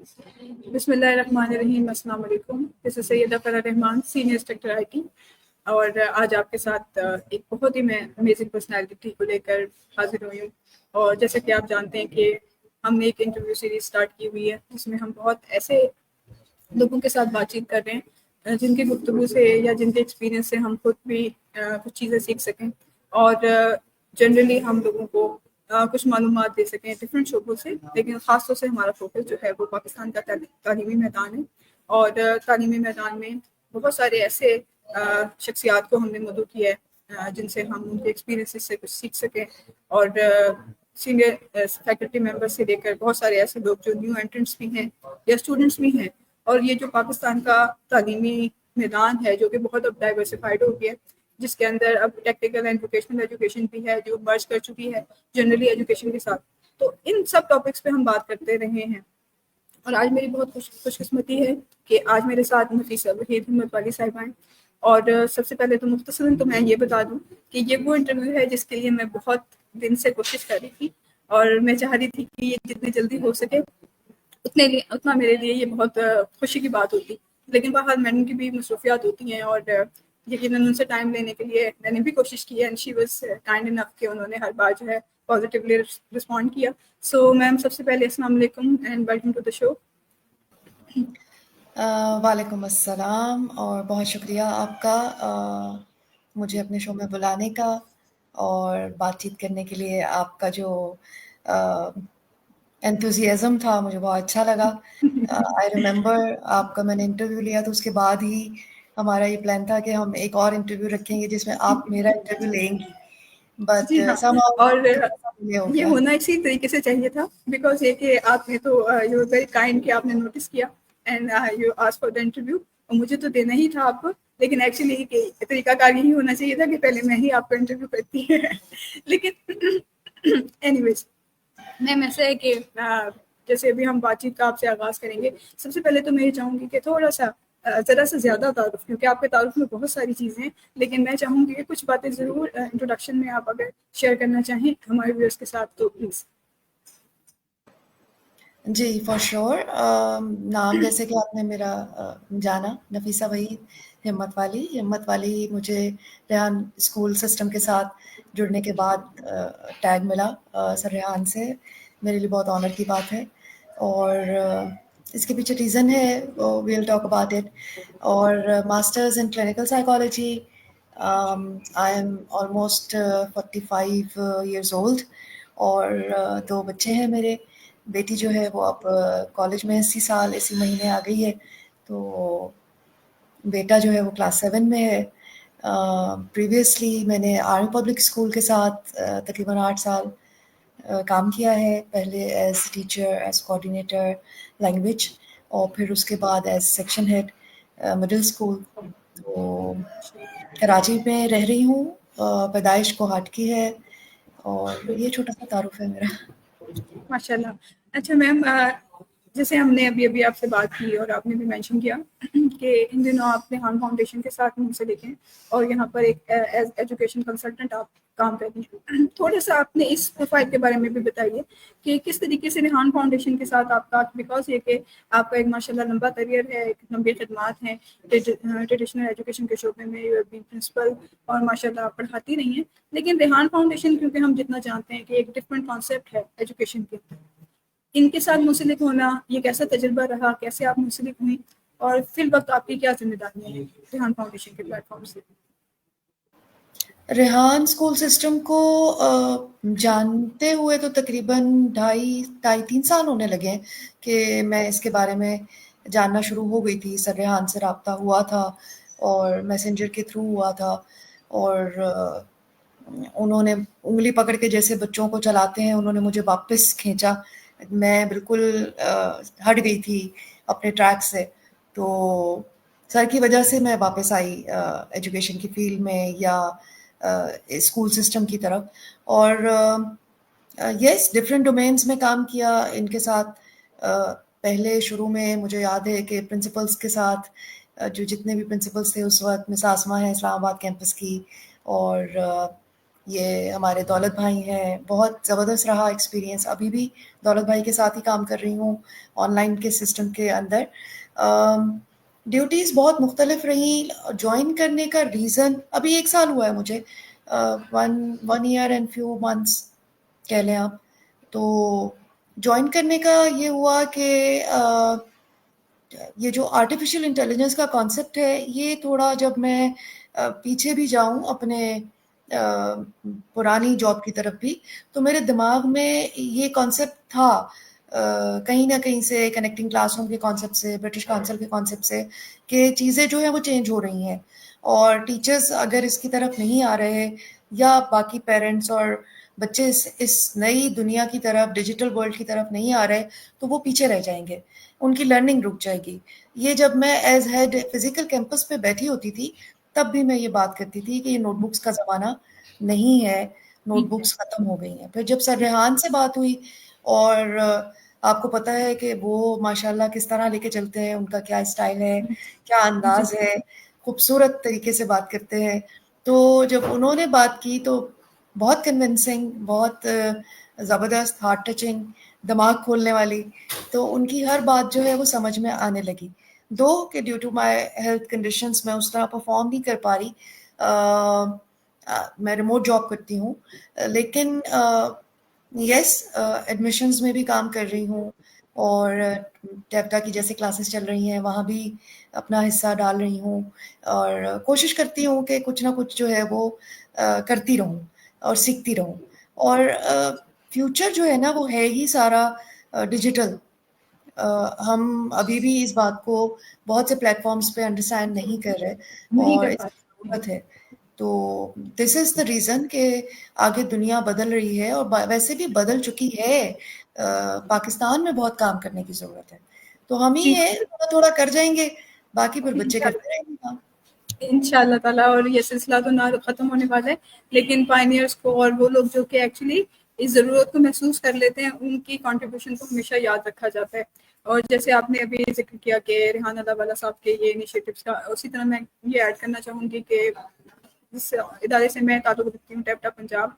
بسم اللہ الرحمن الرحیم. السلام علیکم. دس از سیدہ فرح رحمان, سینئر انسٹرکٹر آئی ٹی, اور آج آپ کے ساتھ ایک بہت ہی میں امیزنگ پرسنالٹی کو لے کر حاضر ہوئی ہوں. اور جیسے کہ آپ جانتے ہیں کہ ہم نے ایک انٹرویو سیریز اسٹارٹ کی ہوئی ہے جس میں ہم بہت ایسے لوگوں کے ساتھ بات چیت کر رہے ہیں جن کی گفتگو سے یا جن کے ایکسپیرینس سے ہم خود بھی کچھ چیزیں سیکھ سکیں, اور جنرلی ہم لوگوں کو کچھ معلومات دے سکیں ڈفرینٹ شعبوں سے. لیکن خاص طور سے ہمارا فوکس جو ہے وہ پاکستان کا تعلیمی میدان ہے, اور تعلیمی میدان میں بہت سارے ایسے شخصیات کو ہم نے مدعو کیا ہے جن سے ہم ان کے ایکسپیرینس سے کچھ سیکھ سکیں, اور سینئر فیکلٹی ممبر سے لے کر بہت سارے ایسے لوگ جو نیو انٹرنٹس بھی ہیں یا اسٹوڈنٹس بھی ہیں. اور یہ جو پاکستان کا تعلیمی میدان ہے جو کہ بہت اب ڈائیورسفائڈ ہو گیا ہے, جس کے اندر اب ٹیکنیکل اینڈ ووکیشنل ایجوکیشن بھی ہے جو مرج کر چکی ہے جنرلی ایجوکیشن کے ساتھ. تو ان سب ٹاپکس پہ ہم بات کرتے رہے ہیں, اور آج میری بہت خوش قسمتی ہے کہ آج میرے ساتھ نفیسہ وحید ہمت والی صاحبہ ہیں. اور سب سے پہلے تو مختصراً تو میں یہ بتا دوں کہ یہ وہ انٹرویو ہے جس کے لیے میں بہت دن سے کوشش کر رہی تھی, اور میں چاہ رہی تھی کہ یہ جتنی جلدی ہو سکے اتنا میرے لیے یہ بہت خوشی کی بات ہوتی. لیکن بہرحال میڈم کی بھی مصروفیات ہوتی ہیں, اور یقیناً ان سے ٹائم لینے کے لیے میں نے بھی کوشش کی, اینڈ شی واز کائنڈ انف کہ انہوں نے ہر بار جو ہے پازیٹیولی رسپونڈ کیا. سو میم سب سے پہلے السلام علیکم اینڈ ویلکم ٹو دا شو. وعلیکم السلام, اور بہت شکریہ آپ کا مجھے اپنے شو میں بلانے کا اور بات چیت کرنے کے لیے. آپ کا جو انتھوزیازم تھا مجھے بہت اچھا لگا. آئی ریممبر آپ کا میں نے انٹرویو لیا تو اس کے بعد ہی ہمارا یہ پلان تھا کہ ہم ایک اور انٹرویو رکھیں گے جس میں آپ میرا انٹرویو لیں گی, بٹ جی ہاں, اور ہو یہ گیا. ہونا اسی طریقے سے چاہیے تھا, بیکاز یہ کہ آپ نے تو یو ویری کائنڈ کہ آپ نے نوٹس کیا and you ask for the interview, اور مجھے تو دینا ہی تھا آپ کو. لیکن ایکچولی طریقہ کار یہی ہونا چاہیے تھا کہ پہلے میں ہی آپ کا انٹرویو کرتی ہے. لیکن اینی ویز میم ایسا ہے کہ جیسے ابھی ہم بات چیت کا آپ سے آغاز کریں گے, سب سے پہلے تو میں یہ چاہوں گی کہ تھوڑا سا ذرا سے زیادہ تعارف, کیونکہ آپ کے تعارف میں بہت ساری چیزیں ہیں, لیکن میں چاہوں گی کہ کچھ باتیں ضرور انٹروڈکشن میں آپ اگر شیئر کرنا چاہیں ہمارے ویورس کے ساتھ تو پلیز. G for sure. نام جیسے کہ آپ نے میرا جانا, نفیسہ وحید ہمت والی. ہمت والی مجھے ریحان اسکول سسٹم کے ساتھ جڑنے کے بعد ٹیگ ملا سر ریحان سے. میرے لیے بہت آنر کی بات ہے, اور اس کے پیچھے ریزن ہے, وی ول ٹاک اباؤٹ اٹ. اور masters in clinical psychology. I am almost 45 years old, اور 2 بچے ہیں میرے. بیٹی جو ہے وہ اب کالج میں اسی مہینے آ گئی ہے, تو بیٹا جو ہے وہ کلاس 7 میں ہے. پریویسلی میں نے آرمی پبلک اسکول کے ساتھ تقریباً 8 سال کام کیا ہے, پہلے as teacher, as coordinator language, اور پھر اس کے بعد as section head middle school. تو کراچی میں رہ رہی ہوں, پیدائش کوہاٹ کی ہے, اور یہ چھوٹا سا تعارف ہے میرا. ماشاء اللہ. اچھا میم, جیسے ہم نے ابھی آپ سے بات کی اور آپ نے بھی مینشن کیا کہ ان دنوں آپ ریحان فاؤنڈیشن کے ساتھ منسلک ہیں, اور یہاں پر ایک ایز ایجوکیشن کنسلٹنٹ آپ کام کرتی ہیں. تھوڑا سا آپ نے اس پروفائل کے بارے میں بھی بتائیے کہ کس طریقے سے ریحان فاؤنڈیشن کے ساتھ آپ کا, بیکاز یہ کہ آپ کا ایک ماشاء اللہ لمبا کریئر ہے, ایک لمبی خدمات ہیں ٹریڈیشنل ایجوکیشن کے شعبے میں, یو بی پرنسپل, اور ماشاء اللہ آپ پڑھاتی رہی ہیں. لیکن ریحان فاؤنڈیشن کیونکہ ہم جتنا جانتے ہیں کہ ایک ڈفرینٹ کانسیپٹ ہے ایجوکیشن کے, ان کے ساتھ منسلک ہونا یہ کیسا تجربہ رہا, کیسے آپ منسلک ہوئیں, اور فی الوقت آپ کی کیا ذمہ داریاں ہیں ریحان فاؤنڈیشن کے پلیٹ فارم سے. ریحان اسکول سسٹم کو جانتے ہوئے تو تقریباً 2.5-3 سال ہونے لگے ہیں کہ میں اس کے بارے میں جاننا شروع ہو گئی تھی. سر ریحان سے رابطہ ہوا تھا اور میسنجر کے تھرو ہوا تھا, اور انہوں نے انگلی پکڑ کے جیسے بچوں کو چلاتے ہیں انہوں نے مجھے واپس کھینچا. میں بالکل ہٹ گئی تھی اپنے ٹریک سے, تو سر کی وجہ سے میں واپس آئی ایجوکیشن کی فیلڈ میں یا اسکول سسٹم کی طرف. اور یس ڈفرینٹ ڈومینس میں کام کیا ان کے ساتھ. پہلے شروع میں مجھے یاد ہے کہ پرنسپلس کے ساتھ جو جتنے بھی پرنسپلس تھے اس وقت, مس آسما ہے اسلام آباد کیمپس کی, اور یہ ہمارے دولت بھائی ہیں، بہت زبردست رہا ایکسپیرینس. ابھی بھی دولت بھائی کے ساتھ ہی کام کر رہی ہوں آن لائن کے سسٹم کے اندر. ڈیوٹیز بہت مختلف رہیں. جوائن کرنے کا ریزن، ابھی 1 سال ہوا ہے مجھے، 1 year and few months کہہ لیں آپ. تو جوائن کرنے کا یہ ہوا کہ یہ جو آرٹیفیشیل انٹیلیجنس کا کانسیپٹ ہے، یہ تھوڑا جب میں پیچھے بھی جاؤں اپنے پرانی جاب کی طرف بھی، تو میرے دماغ میں یہ کانسیپٹ تھا کہیں نہ کہیں سے، کنیکٹنگ کلاس روم کے کانسیپٹ سے، برٹش کاؤنسل کے کانسیپٹ سے، کہ چیزیں جو ہیں وہ چینج ہو رہی ہیں، اور ٹیچرز اگر اس کی طرف نہیں آ رہے، یا باقی پیرنٹس اور بچے اس نئی دنیا کی طرف، ڈیجیٹل ورلڈ کی طرف نہیں آ رہے، تو وہ پیچھے رہ جائیں گے، ان کی لرننگ رک جائے گی. یہ جب میں ایز ہیڈ فزیکل کیمپس پہ بیٹھی ہوتی تھی، تب بھی میں یہ بات کرتی تھی کہ یہ نوٹ بکس کا زمانہ نہیں ہے، نوٹ بکس ختم ہو گئی ہیں. پھر جب سر ریحان سے بات ہوئی، اور آپ کو پتہ ہے کہ وہ ماشاءاللہ کس طرح لے کے چلتے ہیں، ان کا کیا اسٹائل ہے، کیا انداز ہے، خوبصورت طریقے سے بات کرتے ہیں. تو جب انہوں نے بات کی تو بہت کنونسنگ، بہت زبردست، ہارٹ ٹچنگ، دماغ کھولنے والی. تو ان کی ہر بات جو ہے وہ سمجھ میں آنے لگی. دو کہ due to my health conditions میں اس طرح پرفارم نہیں کر پا رہی. میں ریموٹ جاب کرتی ہوں، لیکن یس، ایڈمیشنز میں بھی کام کر رہی ہوں، اور ٹیپٹا کی جیسے کلاسز چل رہی ہیں وہاں بھی اپنا حصہ ڈال رہی ہوں، اور کوشش کرتی ہوں کہ کچھ نہ کچھ جو ہے وہ کرتی رہوں اور سیکھتی رہوں. اور فیوچر جو ہے نا وہ ہے ہی سارا ڈیجیٹل. ہم ابھی بھی اس بات کو بہت سے پلیٹ فارمز پہ انڈرسٹینڈ نہیں کر رہے، نہیں اور کر اس کی پاتے. ضرورت ہے. تو دس از دا ریزن کہ آگے دنیا بدل رہی ہے، اور ویسے بھی بدل چکی ہے. پاکستان میں بہت کام کرنے کی ضرورت ہے. تو ہم ہی جی ہے تھوڑا تھوڑا کر جائیں گے، باقی پھر بچے کرتے انشاءاللہ، رہیں گے کام. انشاءاللہ تعالیٰ. اور یہ سلسلہ تو نہ ختم ہونے والا ہے، لیکن پائنیئرس کو اور وہ لوگ جو کہ ایکچولی اس ضرورت کو محسوس کر لیتے ہیں، ان کی کنٹریبیوشن کو ہمیشہ یاد رکھا جاتا ہے. اور جیسے آپ نے ابھی ذکر کیا کہ ریحان اللہ والا صاحب کے یہ انیشیٹوز کا، اسی طرح میں یہ ایڈ کرنا چاہوں گی کہ جس ادارے سے میں تعلق رکھتی ہوں، ٹیپٹا پنجاب،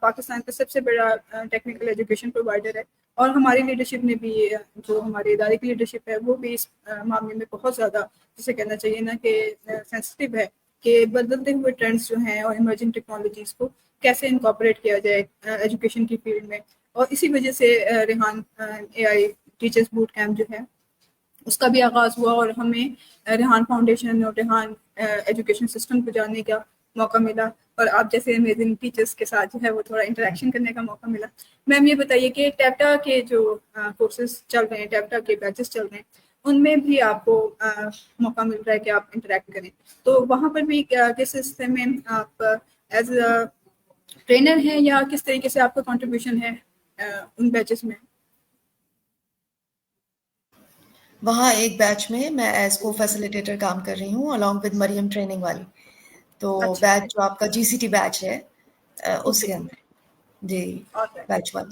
پاکستان کا سب سے بڑا ٹیکنیکل ایجوکیشن پرووائڈر ہے. اور ہماری لیڈرشپ نے بھی، جو ہمارے ادارے کی لیڈرشپ ہے، وہ بھی اس معاملے میں بہت زیادہ، جسے کہنا چاہیے نا کہ سینسٹیو ہے، کہ بدلتے ہوئے ٹرینڈس جو ہیں اور ایمرجنگ ٹیکنالوجیز کو کیسے انکارپوریٹ کیا جائے ایجوکیشن کی فیلڈ میں. اور اسی وجہ سے ریحان اے آئی ٹیچرز بوٹ کیمپ جو ہے اس کا بھی آغاز ہوا، اور ہمیں ریحان فاؤنڈیشن اور ریحان ایجوکیشن سسٹم کو جاننے کا موقع ملا، اور آپ جیسے امیزنگ ٹیچرس کے ساتھ جو ہے وہ تھوڑا انٹریکشن کرنے کا موقع ملا. میم یہ بتائیے کہ ٹیپٹا کے جو کورسز چل رہے ہیں، ٹیپٹا کے بیچز چل رہے ہیں، ان میں بھی آپ کو موقع مل رہا ہے کہ آپ انٹریکٹ کریں، تو وہاں پر بھی کس سسٹم میں آپ ایز اے ٹرینر ہیں، یا کس طریقے سے آپ کا کنٹریبیوشن ہے ان بیچز میں؟ وہاں ایک بیچ میں میں ایز کو فیسیلیٹیٹر کام کر رہی ہوں الانگ ود مریم ٹریننگ والی. تو اچھا، بیچ جو آپ کا جی سی ٹی بیچ ہے اس اوکے، کے اندر، جی، اور بیچ 1.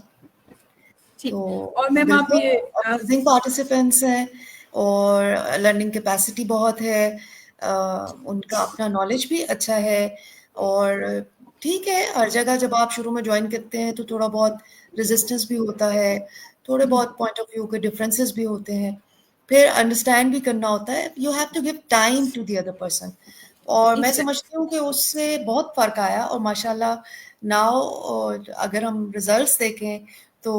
ٹھیک. تو اور میم آپ بالکل یہ امیزنگ پارٹیسپینٹس ہیں، اور لرننگ کیپیسٹی بہت ہے، ان کا اپنا نالج بھی اچھا ہے. اور ٹھیک ہے، ہر جگہ جب آپ شروع میں جوائن کرتے ہیں تو تھوڑا بہت ریزسٹنس بھی ہوتا ہے، تھوڑے بہت پوائنٹ آف ویو کے ڈفرینسز بھی ہوتے ہیں، پھر انڈرسٹینڈ بھی کرنا ہوتا ہے. You have to give time to the other person. اور میں سمجھتی ہوں کہ اس سے بہت فرق آیا، اور ماشاء اللہ ناؤ اگر ہم ریزلٹس دیکھیں تو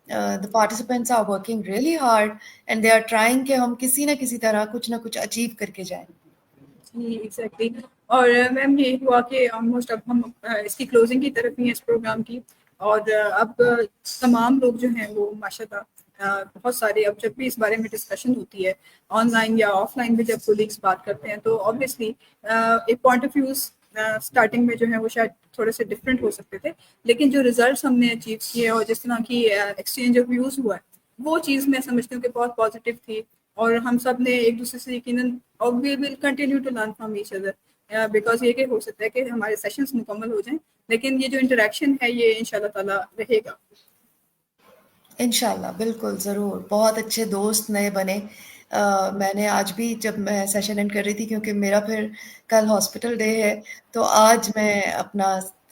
the participants are working really hard and they are trying کہ ہم کسی نہ کسی طرح کچھ نہ کچھ اچیو کر کے جائیں. جی ایگزیکٹلی. اور میم یہ ہوا کہ آلموسٹ اب ہم اس کی کلوزنگ کی طرف ہی ہیں اس پروگرام کی، اور اب تمام لوگ جو ہیں وہ ماشاء اللہ بہت سارے، اب جب بھی اس بارے میں ڈسکشن ہوتی ہے آن لائن یا آف لائن بھی، جب کولیگس بات کرتے ہیں، تو آبویسلی ایک پوائنٹ آف ویوز اسٹارٹنگ میں جو ہے وہ شاید تھوڑے سے ڈفرینٹ ہو سکتے تھے، لیکن جو ریزلٹس ہم نے اچیو کیے اور جس طرح کی ایکسچینج آف ویوز ہوا ہے، وہ چیز میں سمجھتی ہوں کہ بہت پازیٹیو تھی. اور ہم سب نے ایک دوسرے سے یقیناً، اور we will continue to learn from each other, because یہ کہ ہو سکتا ہے کہ ہمارے سیشنز مکمل ہو جائیں، لیکن یہ جو انٹریکشن ہے یہ انشاءاللہ تعالیٰ رہے گا. انشاءاللہ، بالکل، ضرور. بہت اچھے دوست نئے بنے. میں نے آج بھی جب میں سیشن اینڈ کر رہی تھی، کیونکہ میرا پھر کل ہاسپٹل ڈے ہے، تو آج میں اپنا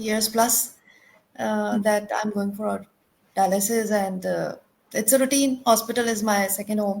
years plus that I'm going for dialysis, and it's a routine. Hospital is my second home,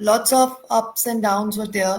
lots of ups and downs were there.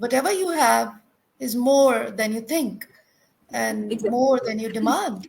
whatever you have is more than you think and more than you demand.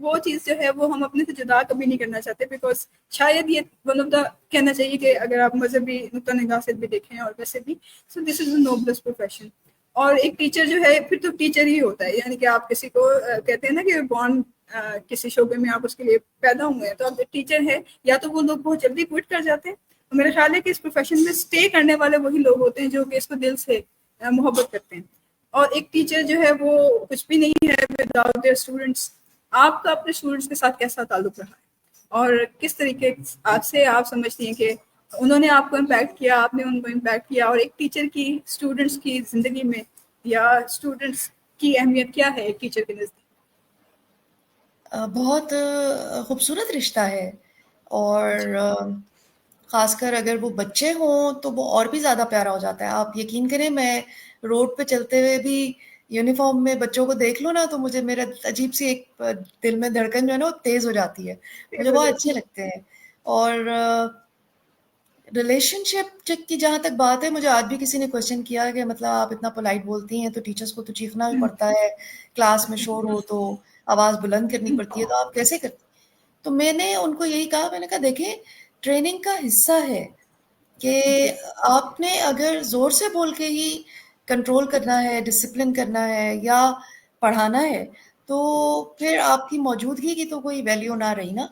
وہ چیز جو ہے وہ ہم اپنے سے جدا کبھی نہیں کرنا چاہتے, بیکاز شاید یہ ون آف دا کہنا چاہیے کہ اگر آپ مذہبی نقطہ نگاہ سے بھی دیکھیں اور ویسے بھی, سو دس از اے نوبلسٹ پروفیشن. اور ایک ٹیچر جو ہے پھر تو ٹیچر ہی ہوتا ہے, یعنی کہ آپ کسی کو کہتے ہیں نا کہ بورن کسی شعبے میں آپ اس کے لیے پیدا ہوئے ہیں, تو آپ ٹیچر ہے. یا تو وہ لوگ بہت جلدی کوئٹ کر جاتے ہیں, اور میرا خیال ہے کہ اس پروفیشن میں اسٹے کرنے والے وہی لوگ ہوتے ہیں جو کہ اس کو دل سے محبت کرتے ہیں. اور ایک ٹیچر جو ہے وہ کچھ بھی نہیں ہے وداؤٹ دیئر اسٹوڈنٹس. آپ کا اپنے اسٹوڈنٹس کے ساتھ کیسا تعلق رہا ہے, اور کس طریقے سے آپ سمجھتی ہیں کہ انہوں نے آپ کو امپیکٹ کیا, آپ نے ان کو امپیکٹ کیا, اور ایک ٹیچر کی اسٹوڈنٹس کی زندگی میں یا اسٹوڈنٹس کی اہمیت کیا ہے ایک ٹیچر کے نزدیک؟ بہت خوبصورت رشتہ ہے, اور خاص کر اگر وہ بچے ہوں تو وہ اور بھی زیادہ پیارا ہو جاتا ہے. آپ یقین کریں, میں روڈ پہ چلتے ہوئے بھی یونیفارم میں بچوں کو دیکھ لوں نا تو مجھے میرا عجیب سی ایک دل میں دھڑکن جو ہے نا وہ تیز ہو جاتی ہے, مجھے بہت اچھے لگتے ہیں. اور ریلیشن شپ کی جہاں تک بات ہے, مجھے آج بھی کسی نے کوشچن کیا کہ مطلب آپ اتنا پولائٹ بولتی ہیں تو ٹیچرس کو تو چیخنا بھی پڑتا ہے, کلاس میں شور ہو تو آواز بلند کرنی پڑتی ہے, تو آپ کیسے کرتی؟ تو میں نے ان کو یہی کہا, میں نے کہا دیکھیں ٹریننگ کا حصہ ہے کہ آپ نے اگر زور سے بول کے ہی کنٹرول کرنا ہے, ڈسپلن کرنا ہے یا پڑھانا ہے, تو پھر آپ کی موجودگی کی تو کوئی ویلیو نہ رہی نا.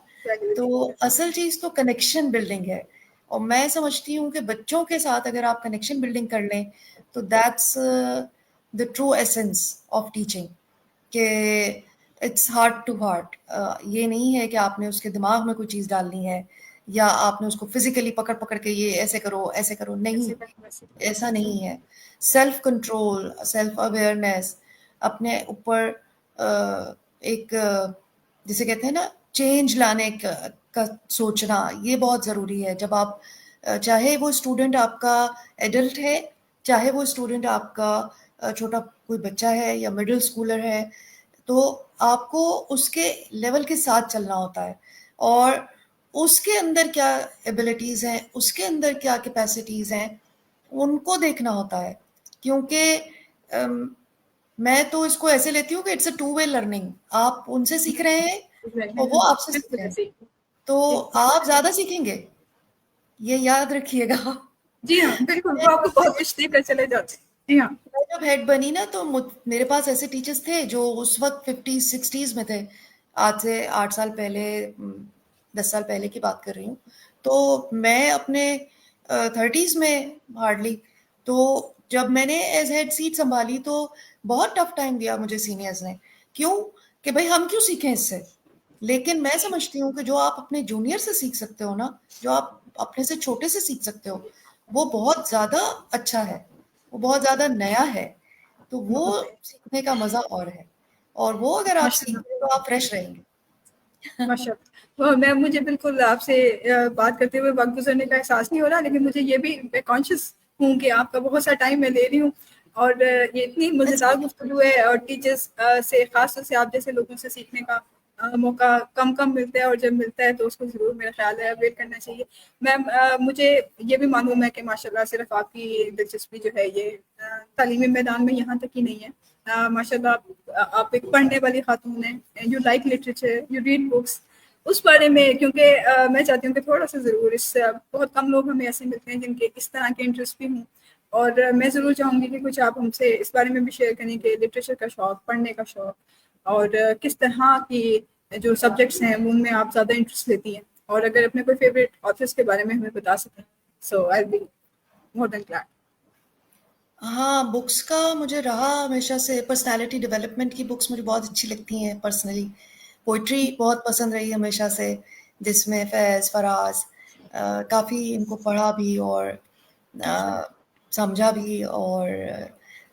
تو اصل چیز تو کنیکشن بلڈنگ ہے, اور میں سمجھتی ہوں کہ بچوں کے ساتھ اگر آپ کنیکشن بلڈنگ کر لیں تو that's the true essence of teaching, کہ اٹس ہارٹ ٹو ہارٹ. یہ نہیں ہے کہ آپ نے اس کے دماغ میں کوئی چیز ڈالنی ہے یا آپ نے اس کو فزیکلی پکڑ پکڑ کے یہ ایسے کرو ایسے کرو, نہیں, ایسا نہیں ہے. سیلف کنٹرول, سیلف اویئرنیس, اپنے اوپر ایک جسے کہتے ہیں نا چینج لانے کا سوچنا, یہ بہت ضروری ہے. جب آپ چاہے وہ اسٹوڈنٹ آپ کا ایڈلٹ ہے, چاہے وہ اسٹوڈنٹ آپ کا چھوٹا کوئی بچہ ہے یا مڈل اسکولر ہے, تو آپ کو اس کے لیول کے ساتھ چلنا ہوتا ہے, اور اس کے اندر کیا ایبلٹیز ہیں, اس کے اندر کیا کیپیسٹیز ہیں, ان کو دیکھنا ہوتا ہے. کیونکہ میں تو اس کو ایسے لیتی ہوں کہ it's a two way learning. آپ ان سے سیکھ رہے ہیں اور وہ آپ سے سیکھ رہے ہیں, تو آپ زیادہ سیکھیں گے, یہ یاد رکھیے گا. جی ہاں بالکل, وہ آپ کو بہت کچھ دے کر چلے جاتے ہیں. جی ہاں, میں جب ہیڈ بنی نا تو میرے پاس ایسے ٹیچرز تھے جو اس وقت 50-60s میں تھے, آج سے 8 سال پہلے 10 سال پہلے کی بات کر رہی ہوں. تو میں اپنے 30s میں ہارڈلی, تو جب میں نے ایز ہیڈ سیٹ سنبھالی تو بہت ٹف ٹائم دیا مجھے سینئرز نے. کیوں کہ بھائی ہم کیوں سیکھیں اس سے, لیکن میں سمجھتی ہوں کہ جو آپ اپنے جونیئر سے سیکھ سکتے ہو نا, جو آپ اپنے سے چھوٹے سے سیکھ سکتے ہو, وہ بہت زیادہ اچھا ہے, وہ بہت زیادہ نیا ہے. تو وہ سیکھنے کا مزہ اور ہے, اور وہ اگر آپ ماشاء سیکھیں تو آپ فریش رہیں گے. ماشاء اللہ, میں مجھے بالکل آپ سے بات کرتے ہوئے وقت گزرنے کا احساس نہیں ہو رہا, لیکن مجھے یہ بھی کانشیس ہوں کہ آپ کا بہت سا ٹائم میں لے رہی ہوں, اور یہ اتنی مزیدار گفتگو ہے, اور ٹیچرس سے خاص طور سے آپ جیسے لوگوں سے سیکھنے کا موقع کم ملتا ہے, اور جب ملتا ہے تو اس کو ضرور میرا خیال ہے اویل کرنا چاہیے. میم مجھے یہ بھی معلوم ہے کہ ماشاء اللہ صرف آپ کی دلچسپی جو ہے یہ تعلیمی میدان میں یہاں تک ہی نہیں ہے. ماشاء اللہ آپ ایک پڑھنے والی خاتون ہیں, you like literature, you read books. اس بارے میں کیونکہ میں چاہتی ہوں کہ تھوڑا سا ضرور, اس بہت کم لوگ ہمیں ایسے ملتے ہیں جن کے اس طرح کے انٹرسٹ بھی ہوں, اور میں ضرور چاہوں گی کہ کچھ آپ ہم سے اس بارے میں بھی شیئر کریں کہ لٹریچر کا شوق, پڑھنے کا شوق, اور کس طرح کی جو سبجیکٹس ہیں ان میں آپ زیادہ انٹرسٹ لیتی ہیں, اور اگر اپنے کوئی فیوریٹ آتھرس کے بارے میں ہمیں بتا سکیں, سو آئی بی مور دین گلیڈ. ہاں, بکس کا مجھے رہا ہمیشہ سے, پرسنالٹی ڈیولپمنٹ کی بکس مجھے بہت اچھی لگتی ہیں پرسنلی. پوئٹری بہت پسند رہی ہمیشہ سے, جس میں فیض, فراز, کافی ان کو پڑھا بھی اور سمجھا بھی, اور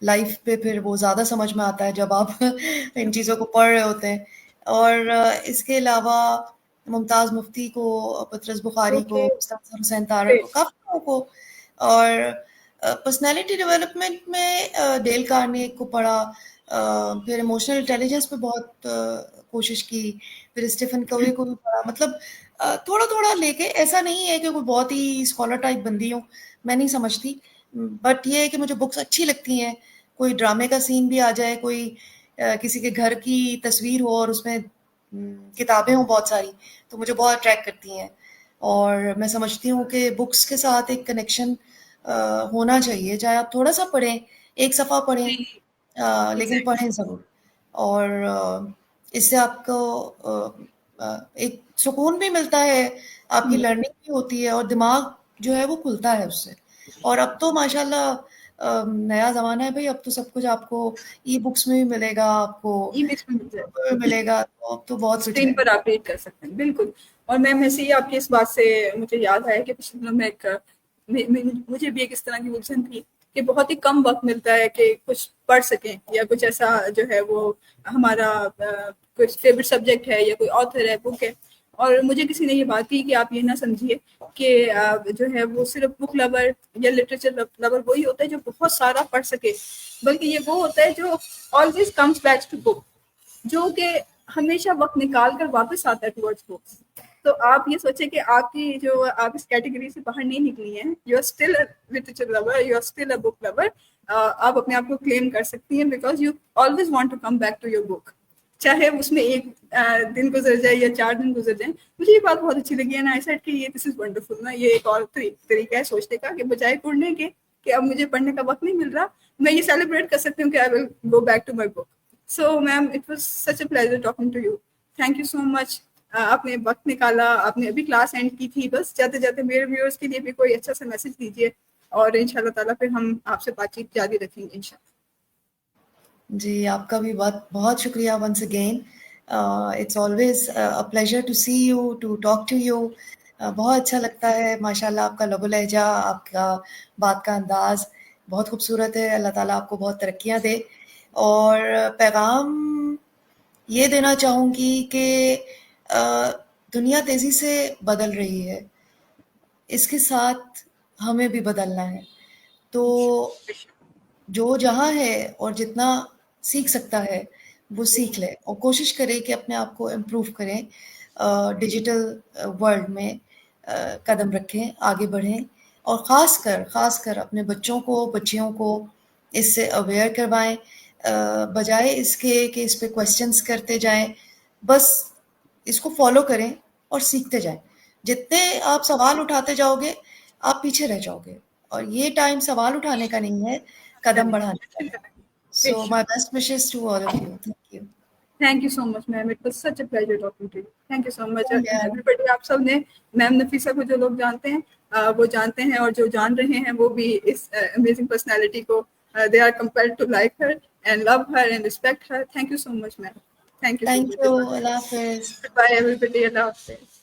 لائف پہ پھر وہ زیادہ سمجھ میں آتا ہے جب آپ ان چیزوں کو پڑھ رہے ہوتے ہیں. اور اس کے علاوہ ممتاز مفتی کو, پطرس بخاری کو, مستنصر حسین تارڑ کو, کافی لوگوں کو. اور پرسنالٹی ڈیولپمنٹ میں ڈیل کارنیگ کو پڑھا, پھر ایموشنل انٹیلیجنس پہ بہت کوشش کی, پھر اسٹیفن کوی کو بھی پڑھا. مطلب تھوڑا تھوڑا لے کے, ایسا نہیں ہے کہ کوئی بہت ہی اسکالر ٹائپ بندی ہوں, میں نہیں سمجھتی, بٹ یہ ہے کہ مجھے بکس اچھی لگتی ہیں. کوئی ڈرامے کا سین بھی آ جائے, کوئی کسی کے گھر کی تصویر ہو اور اس میں کتابیں ہوں بہت ساری تو مجھے بہت اٹریکٹ کرتی ہیں، اور میں سمجھتی ہوں کہ بکس کے ساتھ ایک کنیکشن ہونا چاہیے، چاہے آپ تھوڑا سا پڑھیں، ایک صفحہ پڑھیں، جی لیکن ایگزیکٹلی. پڑھیں ضرور. اور اس سے آپ کو ایک سکون بھی ملتا ہے، آپ کی لرننگ بھی ہوتی ہے، اور دماغ جو ہے وہ کھلتا ہے اس سے. اور اب تو ماشاءاللہ نیا زمانہ ہے بھائی، اب تو سب کچھ آپ کو ای بکس میں بھی ملے گا، آپ کو ای میلس میں مل جائے میں ملے گا، تو اب تو بہت کچھ ہے. اسکرین پر آپ ریڈ کر سکتے ہیں. بالکل. اور میم ایسے ہی آپ کی اس بات سے مجھے یاد آیا کہ پچھلے دنوں میں ایک مجھے بھی ایک اس طرح کی الجھن تھی کہ بہت ہی کم وقت ملتا ہے کہ کچھ پڑھ سکیں، یا کچھ ایسا جو ہے وہ ہمارا کچھ فیوریٹ سبجیکٹ ہے یا کوئی آتھر ہے، بک ہے. اور مجھے کسی نے یہ بات کی کہ آپ یہ نہ سمجھیے کہ جو ہے وہ صرف بک لور یا لٹریچر لور وہی ہوتا ہے جو بہت سارا پڑھ سکے، بلکہ یہ وہ ہوتا ہے جو always comes back to book, جو کہ ہمیشہ وقت نکال کر واپس آتا ہے ٹورڈز بکس. تو آپ یہ سوچیں کہ آپ کی جو آپ اس کیٹیگری سے باہر نہیں نکلی ہیں، you are still literature lover, you are still a book lover. آپ اپنے آپ کو کلیم کر سکتی ہیں because you always want to come back to your book, چاہے اس میں ایک دن گزر جائے یا 4 دن گزر جائیں. مجھے یہ بات بہت اچھی لگی ہے نا، آئی سیڈ کہ یہ دس از ونڈرفل نا. یہ ایک اور طریقہ ہے سوچنے کا کہ بجائے پڑھنے کے کہ اب مجھے پڑھنے کا وقت نہیں مل رہا، میں یہ سیلیبریٹ کر سکتی ہوں کہ I will go back to my book. So, ma'am, it was such a pleasure talking to you. Thank you so much. آپ نے وقت نکالا، آپ نے ابھی کلاس اینڈ کی تھی، بس جاتے جاتے میرے ویورز کے لیے بھی کوئی اچھا سا میسج دیجیے، اور ان شاء اللہ تعالیٰ پھر ہم آپ سے بات چیت جاری رکھیں گے ان شاء اللہ. جی آپ کا بھی بہت بہت شکریہ once again. It's always a pleasure to see you, to talk to you. بہت اچھا لگتا ہے، ماشاء اللہ آپ کا لب و لہجہ، آپ کا بات کا انداز بہت خوبصورت ہے. اللہ تعالیٰ آپ کو بہت ترقیاں دے. اور پیغام یہ دینا چاہوں گی کہ دنیا تیزی سے بدل رہی ہے، اس کے ساتھ ہمیں بھی بدلنا ہے. تو جو جہاں ہے اور جتنا سیکھ سکتا ہے وہ سیکھ لے، اور کوشش کرے کہ اپنے آپ کو امپروو کریں، ڈیجیٹل ورلڈ میں قدم رکھیں، آگے بڑھیں. اور خاص کر اپنے بچوں کو، بچیوں کو اس سے اویئر کروائیں، بجائے اس کے کہ اس پہ کویسچنس کرتے جائیں. بس اس کو فالو کریں اور سیکھتے جائیں. جتنے آپ سوال اٹھاتے جاؤ گے آپ پیچھے رہ جاؤ گے، اور یہ ٹائم سوال اٹھانے کا نہیں ہے، قدم بڑھانے کا ہے. So my best wishes to all of you. Thank you. Thank you so much ma'am, it was such a pleasure talking to you. Thank you so much every. آپ سب نے میم نفیسہ کو جو لوگ جانتے ہیں وہ جانتے ہیں، اور جو جان رہے ہیں وہ بھی اس امیزنگ پرسنالٹی کو they are compelled to like her and love her and respect her. Thank you so much, ma'am. Thank you so thank much. You. اللہ حافظ. Goodbye, everybody. Allah Hafiz.